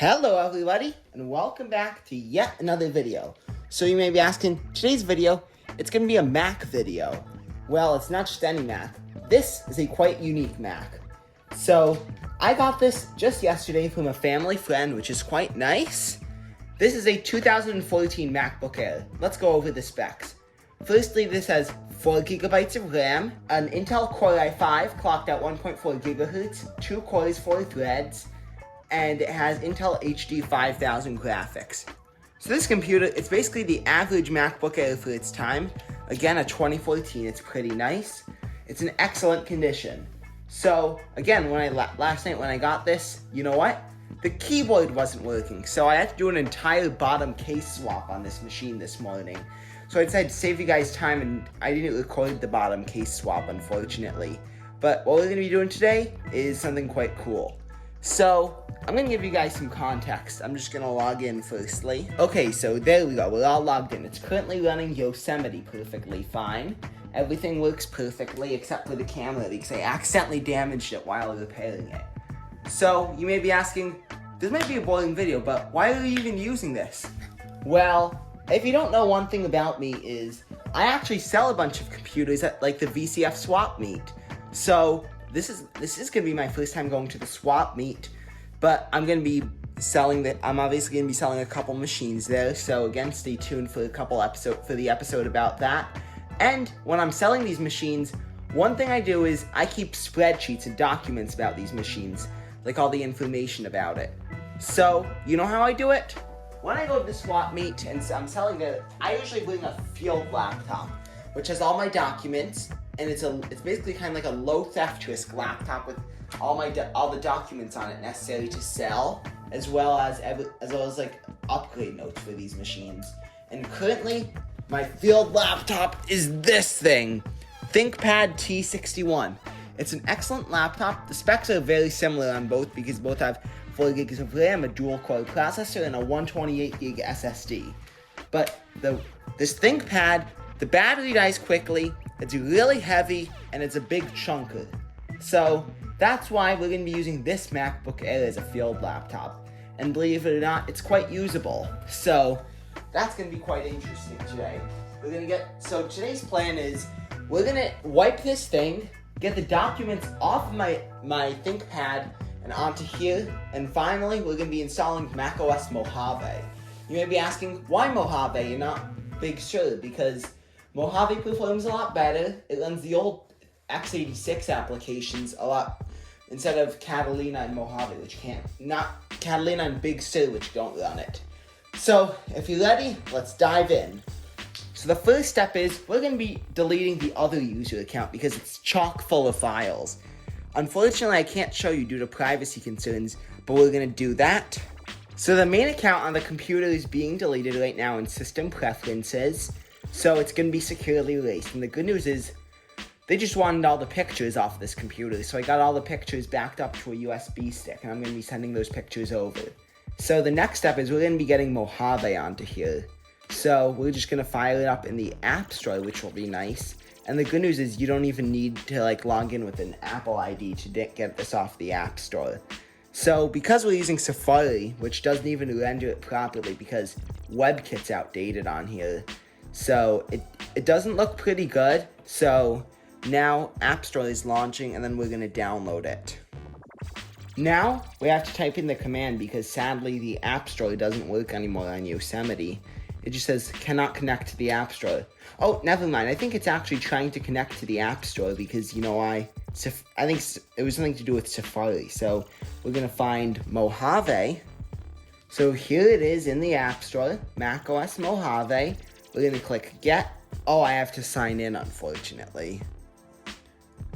Hello everybody, and welcome back to yet another video. So you may be asking, today's video, it's going to be a Mac video. Well, it's not just any Mac. This is a quite unique Mac. So, I got this just yesterday from a family friend, which is quite nice. This is a 2014 MacBook Air. Let's go over the specs. Firstly, this has 4 GB of RAM, an Intel Core i5 clocked at 1.4 GHz, 2 cores, 4 threads, and it has Intel HD 5000 graphics. So this computer, it's basically the average MacBook Air for its time. Again, a 2014, it's pretty nice. It's in excellent condition. So, again, last night when I got this, you know what? The keyboard wasn't working, so I had to do an entire bottom case swap on this machine this morning. So I decided to save you guys time, and I didn't record the bottom case swap, unfortunately. But what we're going to be doing today is something quite cool. So, I'm going to give you guys some context. I'm just going to log in firstly. Okay, so there we go. We're all logged in. It's currently running Yosemite perfectly fine. Everything works perfectly except for the camera because I accidentally damaged it while repairing it. So, you may be asking, this might be a boring video, but why are you even using this? Well, if you don't know, one thing about me is I actually sell a bunch of computers at like the VCF swap meet. So, this is going to be my first time going to the swap meet. But I'm obviously going to be selling a couple machines there. So again, stay tuned for the episode about that. And when I'm selling these machines, one thing I do is I keep spreadsheets and documents about these machines, like all the information about it. So, you know how I do it? When I go to the swap meet and I'm selling it, I usually bring a field laptop, which has all my documents, and it's basically kind of like a low theft risk laptop with all the documents on it necessary to sell, as well as like upgrade notes for these machines. And currently, my field laptop is this thing, ThinkPad T61. It's an excellent laptop. The specs are very similar on both because both have 4 gigs of RAM, a dual-core processor, and a 128 gig SSD. But this ThinkPad, the battery dies quickly, it's really heavy, and it's a big chunker. So, that's why we're going to be using this MacBook Air as a field laptop. And believe it or not, it's quite usable. So, that's going to be quite interesting today. So today's plan is, we're going to wipe this thing, get the documents off my ThinkPad and onto here, and finally, we're going to be installing macOS Mojave. You may be asking, why Mojave and not Big Sur? Because Mojave performs a lot better. It runs the old x86 applications a lot instead of Catalina and Mojave, not Catalina and Big Sur, which don't run it. So, if you're ready, let's dive in. So the first step is, we're going to be deleting the other user account because it's chock full of files. Unfortunately, I can't show you due to privacy concerns, but we're going to do that. So the main account on the computer is being deleted right now in System Preferences, so it's going to be securely erased. And the good news is, they just wanted all the pictures off this computer, so I got all the pictures backed up to a USB stick, and I'm going to be sending those pictures over. So the next step is we're going to be getting Mojave onto here. So we're just going to fire it up in the App Store, which will be nice. And the good news is you don't even need to log in with an Apple ID to get this off the App Store. So because we're using Safari, which doesn't even render it properly because WebKit's outdated on here, so it doesn't look pretty good. So now, App Store is launching, and then we're going to download it. Now, we have to type in the command because sadly the App Store doesn't work anymore on Yosemite. It just says, cannot connect to the App Store. Oh, never mind. I think it's actually trying to connect to the App Store because, you know why? I think it was something to do with Safari. So, we're going to find Mojave. So, here it is in the App Store, macOS Mojave. We're going to click Get. Oh, I have to sign in, unfortunately.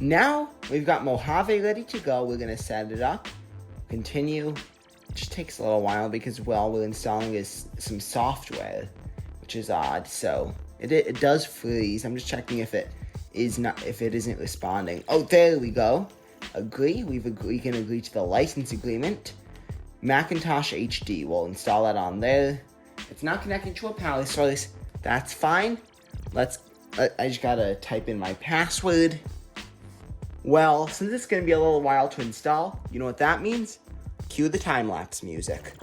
Now, we've got Mojave ready to go. We're going to set it up. Continue. It just takes a little while because, well, we're installing some software, which is odd. So, it does freeze. I'm just checking if it isn't responding. Oh, there we go. Agree. We can agree to the license agreement. Macintosh HD. We'll install that on there. It's not connected to a power source. That's fine. I just gotta type in my password. Well, since it's going to be a little while to install, you know what that means? Cue the time-lapse music.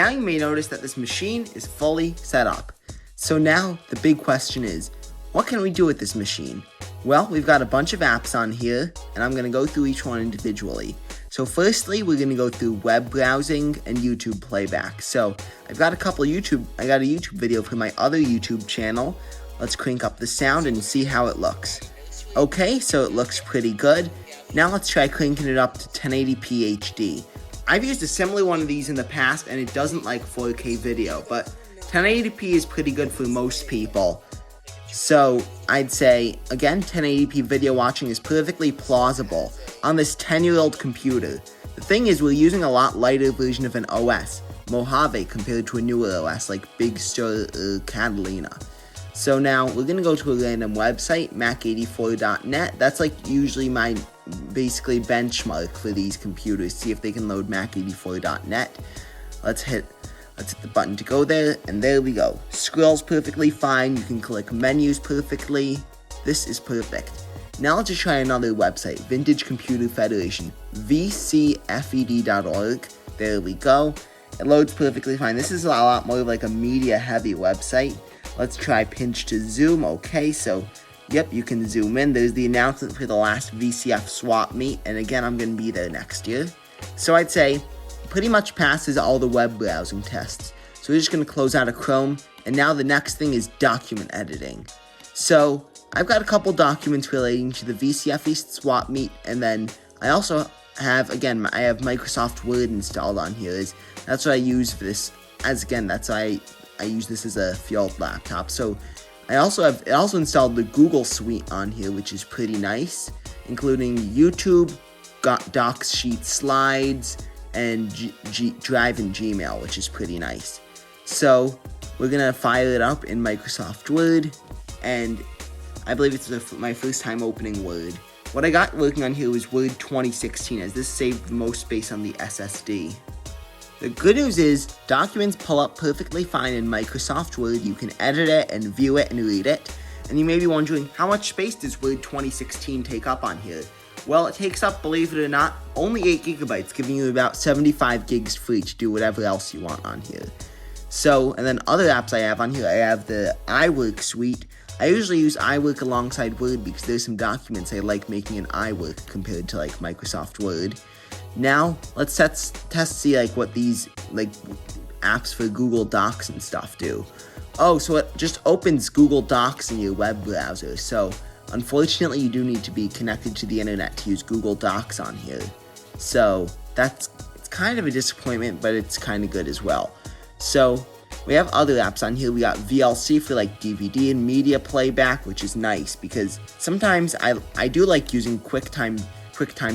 now you may notice that this machine is fully set up. So now the big question is, what can we do with this machine? Well, we've got a bunch of apps on here, and I'm going to go through each one individually. So firstly, we're going to go through web browsing and YouTube playback. So I got a YouTube video from my other YouTube channel. Let's crank up the sound and see how it looks. Okay, so it looks pretty good. Now let's try cranking it up to 1080p HD. I've used a similar one of these in the past, and it doesn't like 4K video, but 1080p is pretty good for most people. So I'd say, again, 1080p video watching is perfectly plausible on this 10-year-old computer. The thing is, we're using a lot lighter version of an OS, Mojave, compared to a newer OS like Big Sur or Catalina. So now we're going to go to a random website, mac84.net. That's like usually my basically benchmark for these computers, see if they can load mac84.net. Let's hit the button to go there, and there we go. Scrolls perfectly fine, you can click menus perfectly. This is perfect. Now let's just try another website, Vintage Computer Federation, vcfed.org. There we go. It loads perfectly fine. This is a lot more like a media heavy website. Let's try pinch to zoom. Okay, so yep, you can zoom in. There's the announcement for the last VCF swap meet, and again, I'm going to be there next year. So I'd say pretty much passes all the web browsing tests. So we're just going to close out of Chrome, and now the next thing is document editing. So I've got a couple documents relating to the VCF East swap meet, and then I also have, again, I have Microsoft Word installed on here. That's what I use for this, that's why I use this as a field laptop. So it also installed the Google Suite on here, which is pretty nice, including YouTube, Docs, Sheets, Slides, and Drive and Gmail, which is pretty nice. So we're gonna fire it up in Microsoft Word, and I believe it's my first time opening Word. What I got working on here was Word 2016, as this saved the most space on the SSD. The good news is, documents pull up perfectly fine in Microsoft Word. You can edit it and view it and read it. And you may be wondering, how much space does Word 2016 take up on here? Well, it takes up, believe it or not, only 8 gigabytes, giving you about 75 gigs free to do whatever else you want on here. So, and then other apps I have on here, I have the iWork suite. I usually use iWork alongside Word because there's some documents I like making in iWork compared to like Microsoft Word. Now, let's see like what these like apps for Google Docs and stuff do. Oh, so it just opens Google Docs in your web browser. So unfortunately, you do need to be connected to the internet to use Google Docs on here. So it's kind of a disappointment, but it's kind of good as well. So we have other apps on here. We got VLC for like DVD and media playback, which is nice because sometimes I do like using QuickTime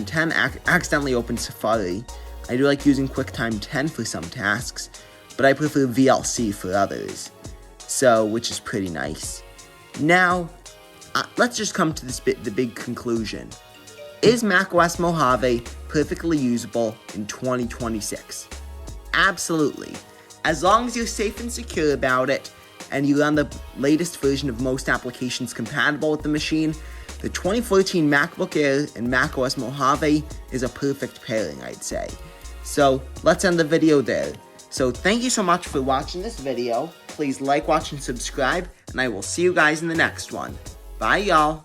10. Accidentally opened Safari. I do like using QuickTime 10 for some tasks, but I prefer VLC for others. So, which is pretty nice. Now, let's just come to the big conclusion. Is macOS Mojave perfectly usable in 2026? Absolutely. As long as you're safe and secure about it, and you run the latest version of most applications compatible with the machine, the 2014 MacBook Air and macOS Mojave is a perfect pairing, I'd say. So, let's end the video there. So, thank you so much for watching this video. Please like, watch, and subscribe, and I will see you guys in the next one. Bye, y'all.